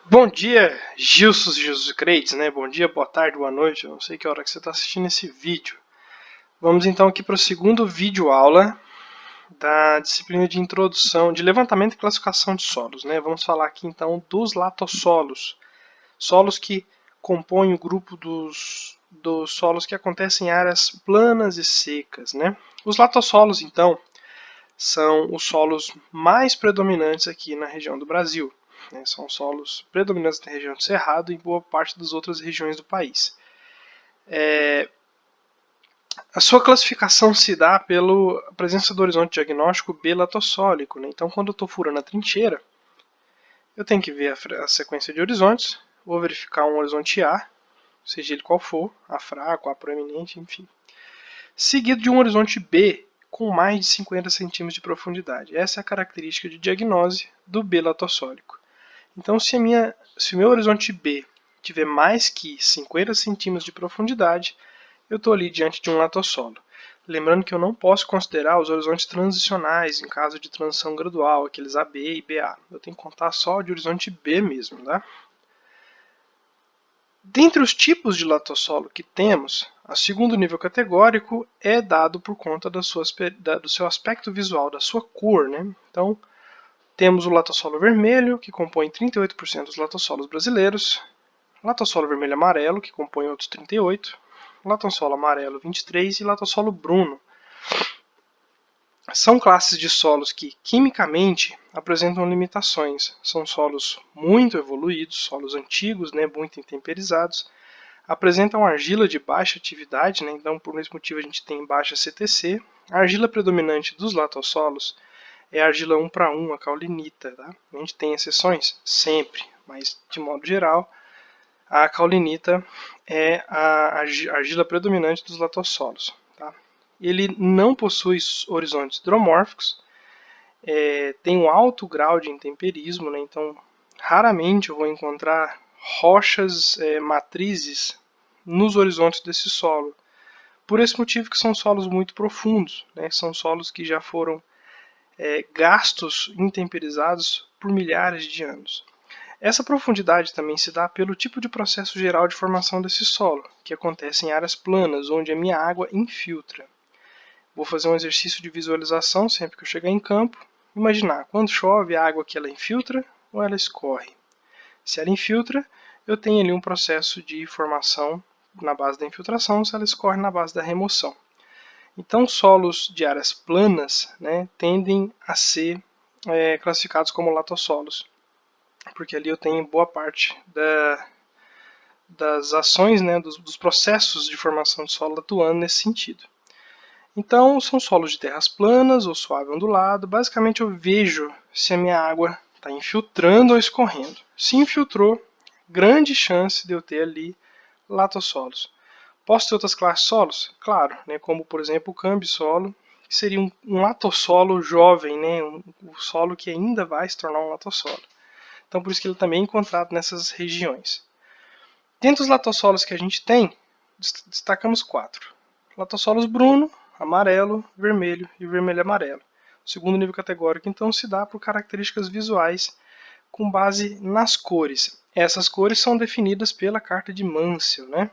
Bom dia, Gilson e Jesus Creites, né? Bom dia, boa tarde, boa noite, eu não sei que hora que você está assistindo esse vídeo. Vamos então aqui para o segundo vídeo aula da disciplina de introdução, de levantamento e classificação de solos, né? Vamos falar aqui então dos latossolos, solos que compõem o grupo dos solos que acontecem em áreas planas e secas, né? Os latossolos então são os solos mais predominantes aqui na região do Brasil. São solos predominantes na região do Cerrado e em boa parte das outras regiões do país. A sua classificação se dá pela presença do horizonte diagnóstico B-latossólico. Então, quando eu estou furando a trincheira, eu tenho que ver a sequência de horizontes, vou verificar um horizonte A, seja ele qual for, A fraco, A proeminente, enfim, seguido de um horizonte B com mais de 50 centímetros de profundidade. Essa é a característica de diagnose do B-latossólico. Então, se o meu horizonte B tiver mais que 50 centímetros de profundidade, eu estou ali diante de um latossolo. Lembrando que eu não posso considerar os horizontes transicionais em caso de transição gradual, aqueles AB e BA. Eu tenho que contar só de horizonte B mesmo, tá? Dentre os tipos de latossolo que temos, o segundo nível categórico é dado por conta do seu aspecto visual, da sua cor, né? Então, temos o latossolo vermelho, que compõe 38% dos latossolos brasileiros, latossolo vermelho amarelo, que compõe outros 38%, latossolo amarelo 23% e latossolo bruno. São classes de solos que, quimicamente, apresentam limitações. São solos muito evoluídos, solos antigos, né, muito intemperizados, apresentam argila de baixa atividade, né, então por esse motivo a gente tem baixa CTC. A argila predominante dos latossolos é a argila 1:1, a caulinita. Tá? A gente tem exceções? Sempre, mas de modo geral, a caulinita é a argila predominante dos latossolos. Tá? Ele não possui horizontes hidromórficos, tem um alto grau de intemperismo, né? Então raramente eu vou encontrar rochas, matrizes nos horizontes desse solo. Por esse motivo que são solos muito profundos, né? São solos que já foram gastos intemperizados por milhares de anos. Essa profundidade também se dá pelo tipo de processo geral de formação desse solo, que acontece em áreas planas, onde a minha água infiltra. Vou fazer um exercício de visualização sempre que eu chegar em campo. Imaginar, quando chove, a água que ela infiltra ou ela escorre. Se ela infiltra, eu tenho ali um processo de formação na base da infiltração, se ela escorre na base da remoção. Então, solos de áreas planas, né, tendem a ser classificados como latossolos, porque ali eu tenho boa parte das ações, né, dos processos de formação de solo atuando nesse sentido. Então, são solos de terras planas ou suave ondulado. Basicamente, eu vejo se a minha água está infiltrando ou escorrendo. Se infiltrou, grande chance de eu ter ali latossolos. Posso ter outras classes de solos? Claro, né, como por exemplo o cambisolo, que seria um latossolo jovem, né, um solo que ainda vai se tornar um latossolo. Então, por isso que ele também é encontrado nessas regiões. Dentre os latossolos que a gente tem, destacamos 4. Latossolos bruno, amarelo, vermelho e vermelho-amarelo. O segundo nível categórico, então, se dá por características visuais com base nas cores. Essas cores são definidas pela carta de Mansell, né?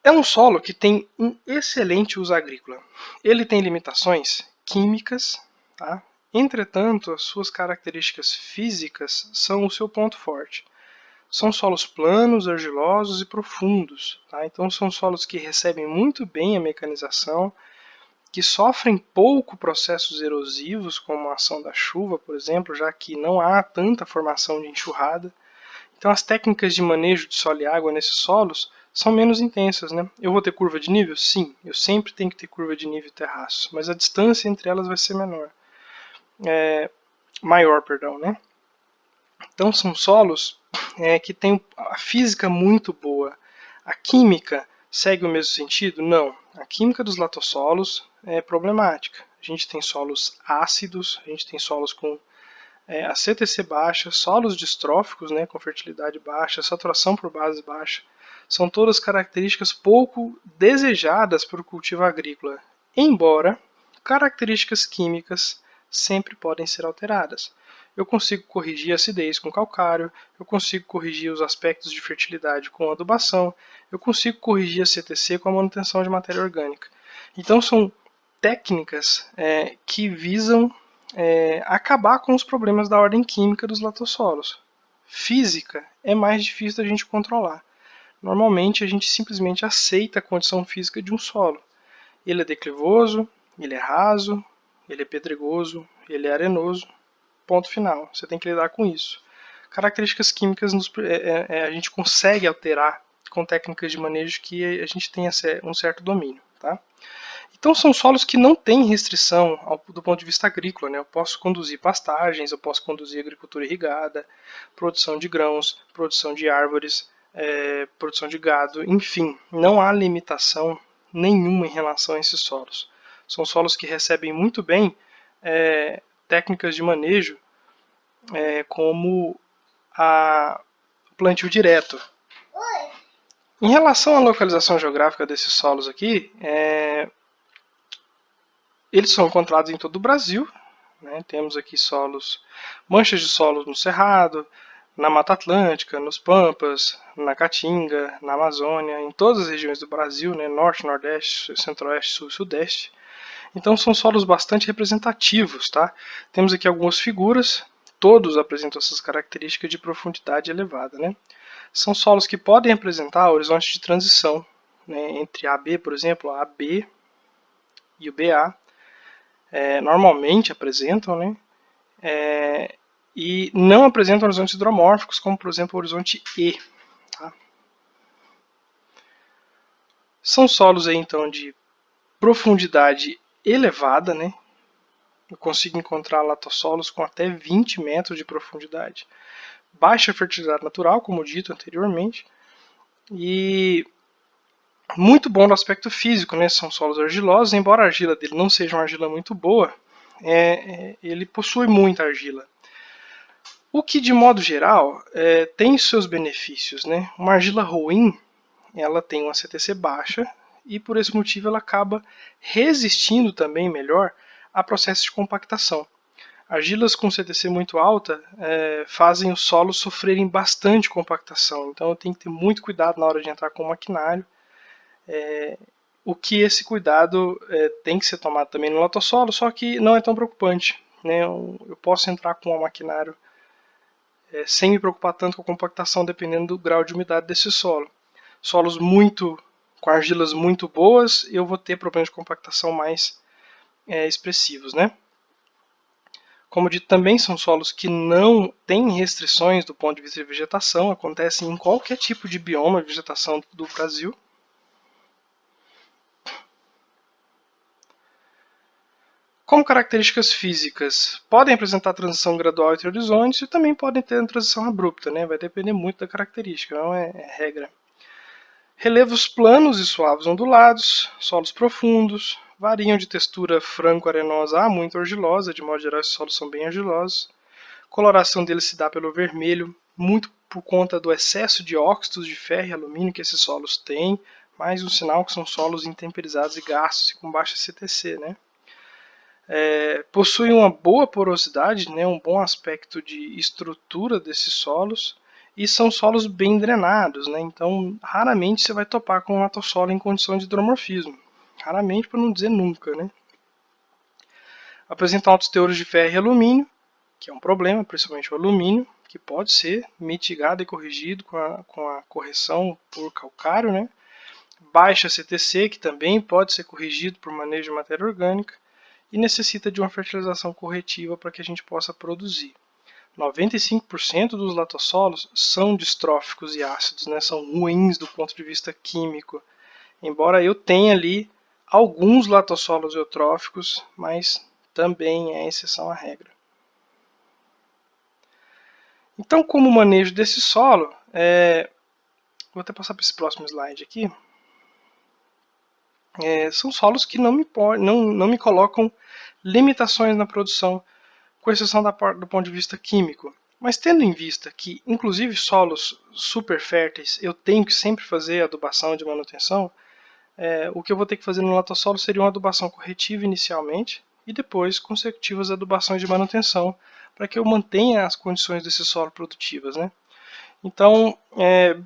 É um solo que tem um excelente uso agrícola. Ele tem limitações químicas, tá? Entretanto, as suas características físicas são o seu ponto forte. São solos planos, argilosos e profundos. Tá? Então são solos que recebem muito bem a mecanização, que sofrem pouco processos erosivos, como a ação da chuva, por exemplo, já que não há tanta formação de enxurrada. Então as técnicas de manejo de solo e água nesses solos são menos intensas. Né? Eu vou ter curva de nível? Sim, eu sempre tenho que ter curva de nível e terraço, mas a distância entre elas vai ser maior. Né? Então são solos que têm a física muito boa. A química segue o mesmo sentido? Não. A química dos latossolos é problemática. A gente tem solos ácidos, a gente tem solos com a CTC baixa, solos distróficos, né, com fertilidade baixa, saturação por base baixa, são todas características pouco desejadas para o cultivo agrícola, embora características químicas sempre podem ser alteradas. Eu consigo corrigir a acidez com calcário, eu consigo corrigir os aspectos de fertilidade com adubação, eu consigo corrigir a CTC com a manutenção de matéria orgânica. Então são técnicas que visam acabar com os problemas da ordem química dos latossolos. Física é mais difícil da gente controlar. Normalmente a gente simplesmente aceita a condição física de um solo. Ele é declivoso, ele é raso, ele é pedregoso, ele é arenoso, ponto final. Você tem que lidar com isso. Características químicas a gente consegue alterar com técnicas de manejo que a gente tenha um certo domínio. Tá? Então são solos que não têm restrição do ponto de vista agrícola. Né? Eu posso conduzir pastagens, eu posso conduzir agricultura irrigada, produção de grãos, produção de árvores, produção de gado, enfim, não há limitação nenhuma em relação a esses solos. São solos que recebem muito bem técnicas de manejo como o plantio direto. Em relação à localização geográfica desses solos aqui, eles são encontrados em todo o Brasil. Né? Temos aqui manchas de solo no Cerrado, na Mata Atlântica, nos Pampas, na Caatinga, na Amazônia, em todas as regiões do Brasil, né? Norte, Nordeste, Centro-Oeste, Sul e Sudeste. Então são solos bastante representativos. Tá? Temos aqui algumas figuras, todos apresentam essas características de profundidade elevada. Né? São solos que podem apresentar horizonte de transição, né? Entre AB, por exemplo, a AB e o BA. Normalmente apresentam, né? E não apresentam horizontes hidromórficos, como por exemplo o horizonte E. Tá? São solos aí, então de profundidade elevada, né? Eu consigo encontrar latossolos com até 20 metros de profundidade. Baixa fertilidade natural, como dito anteriormente, e muito bom no aspecto físico, né? São solos argilosos, embora a argila dele não seja uma argila muito boa, ele possui muita argila. O que, de modo geral, tem seus benefícios. Né? Uma argila ruim, ela tem uma CTC baixa e, por esse motivo, ela acaba resistindo também melhor a processos de compactação. Argilas com CTC muito alta fazem os solos sofrerem bastante compactação, então eu tenho que ter muito cuidado na hora de entrar com o maquinário. O que esse cuidado tem que ser tomado também no latossolo, só que não é tão preocupante. Né? Eu posso entrar com o maquinário sem me preocupar tanto com a compactação, dependendo do grau de umidade desse solo. Solos com argilas muito boas, eu vou ter problemas de compactação mais expressivos. Né? Como dito, também são solos que não têm restrições do ponto de vista de vegetação, acontecem em qualquer tipo de bioma de vegetação do Brasil. Como características físicas, podem apresentar transição gradual entre horizontes e também podem ter uma transição abrupta, né? Vai depender muito da característica, não é regra. Relevos planos e suaves ondulados, solos profundos, variam de textura franco-arenosa a muito argilosa, de modo geral esses solos são bem argilosos. A coloração deles se dá pelo vermelho, muito por conta do excesso de óxidos de ferro e alumínio que esses solos têm, mais um sinal que são solos intemperizados e gastos e com baixa CTC, né? Possui uma boa porosidade, né, um bom aspecto de estrutura desses solos, e são solos bem drenados, né, então raramente você vai topar com um latossolo em condição de hidromorfismo, raramente, para não dizer nunca. Né. Apresentam altos teores de ferro e alumínio, que é um problema, principalmente o alumínio, que pode ser mitigado e corrigido com a correção por calcário. Né. Baixa CTC, que também pode ser corrigido por manejo de matéria orgânica, e necessita de uma fertilização corretiva para que a gente possa produzir. 95% dos latossolos são distróficos e ácidos, né? São ruins do ponto de vista químico. Embora eu tenha ali alguns latossolos eutróficos, mas também é exceção à regra. Então, como manejo desse solo, vou até passar para esse próximo slide aqui. São solos que não me colocam limitações na produção, com exceção do ponto de vista químico. Mas tendo em vista que, inclusive, solos super férteis, eu tenho que sempre fazer adubação de manutenção, o que eu vou ter que fazer no latossolo seria uma adubação corretiva inicialmente e depois consecutivas adubações de manutenção para que eu mantenha as condições desse solo produtivas, né? Então,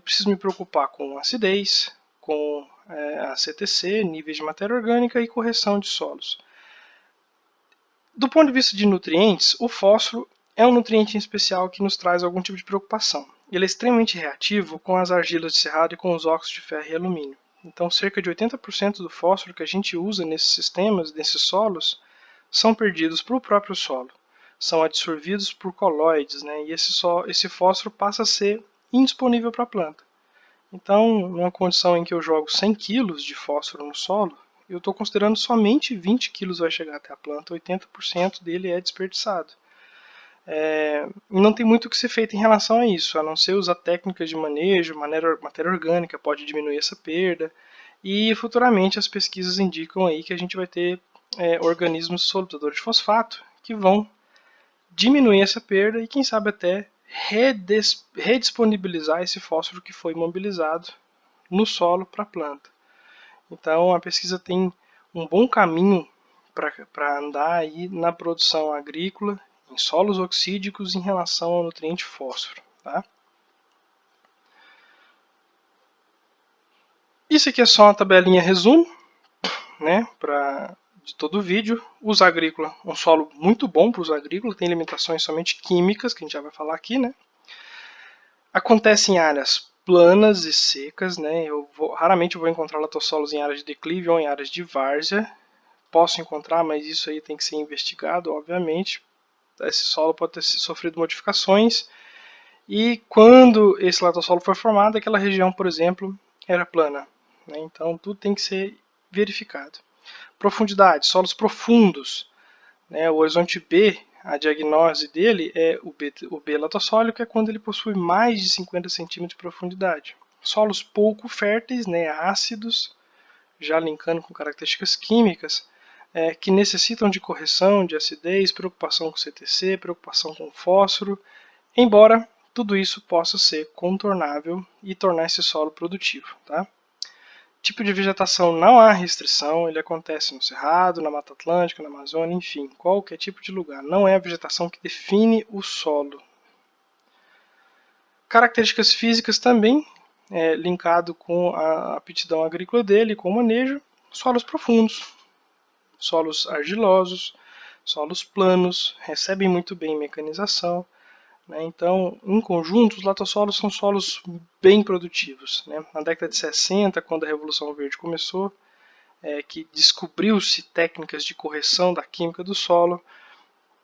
preciso me preocupar com acidez, com a CTC, níveis de matéria orgânica e correção de solos. Do ponto de vista de nutrientes, o fósforo é um nutriente em especial que nos traz algum tipo de preocupação. Ele é extremamente reativo com as argilas de cerrado e com os óxidos de ferro e alumínio. Então, cerca de 80% do fósforo que a gente usa nesses sistemas, nesses solos, são perdidos para o próprio solo. São absorvidos por colóides, né? E esse fósforo passa a ser indisponível para a planta. Então, numa condição em que eu jogo 100 kg de fósforo no solo, eu estou considerando somente 20 kg vai chegar até a planta, 80% dele é desperdiçado. Não tem muito o que ser feito em relação a isso, a não ser usar técnicas de manejo, matéria orgânica pode diminuir essa perda, e futuramente as pesquisas indicam aí que a gente vai ter organismos solubilizadores de fosfato que vão diminuir essa perda e quem sabe até redisponibilizar esse fósforo que foi imobilizado no solo para a planta. Então a pesquisa tem um bom caminho para andar aí na produção agrícola em solos oxídicos em relação ao nutriente fósforo. Tá? Isso aqui é só uma tabelinha resumo, né, de todo o vídeo. Uso agrícola, um solo muito bom para o uso agrícola, tem limitações somente químicas, que a gente já vai falar aqui, né? Acontece em áreas planas e secas, né? Raramente eu vou encontrar latossolos em áreas de declive ou em áreas de várzea. Posso encontrar, mas isso aí tem que ser investigado, obviamente. Esse solo pode ter sofrido modificações. E quando esse latossolo foi formado, aquela região, por exemplo, era plana. Né? Então tudo tem que ser verificado. Profundidade, solos profundos. Né? O horizonte B, a diagnose dele é o B latossólico, que é quando ele possui mais de 50 centímetros de profundidade. Solos pouco férteis, né, ácidos, já linkando com características químicas, que necessitam de correção de acidez, preocupação com CTC, preocupação com fósforo, embora tudo isso possa ser contornável e tornar esse solo produtivo. Tá? Tipo de vegetação não há restrição, ele acontece no Cerrado, na Mata Atlântica, na Amazônia, enfim, qualquer tipo de lugar. Não é a vegetação que define o solo. Características físicas também, linkado com a aptidão agrícola dele, com o manejo, solos profundos, solos argilosos, solos planos, recebem muito bem mecanização. Então, em conjunto, os latossolos são solos bem produtivos. Na década de 60, quando a Revolução Verde começou, que descobriu-se técnicas de correção da química do solo,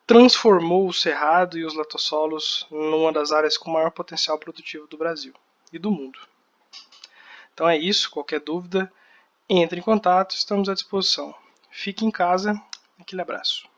transformou o cerrado e os latossolos numa das áreas com maior potencial produtivo do Brasil e do mundo. Então é isso, qualquer dúvida, entre em contato, estamos à disposição. Fique em casa, aquele abraço.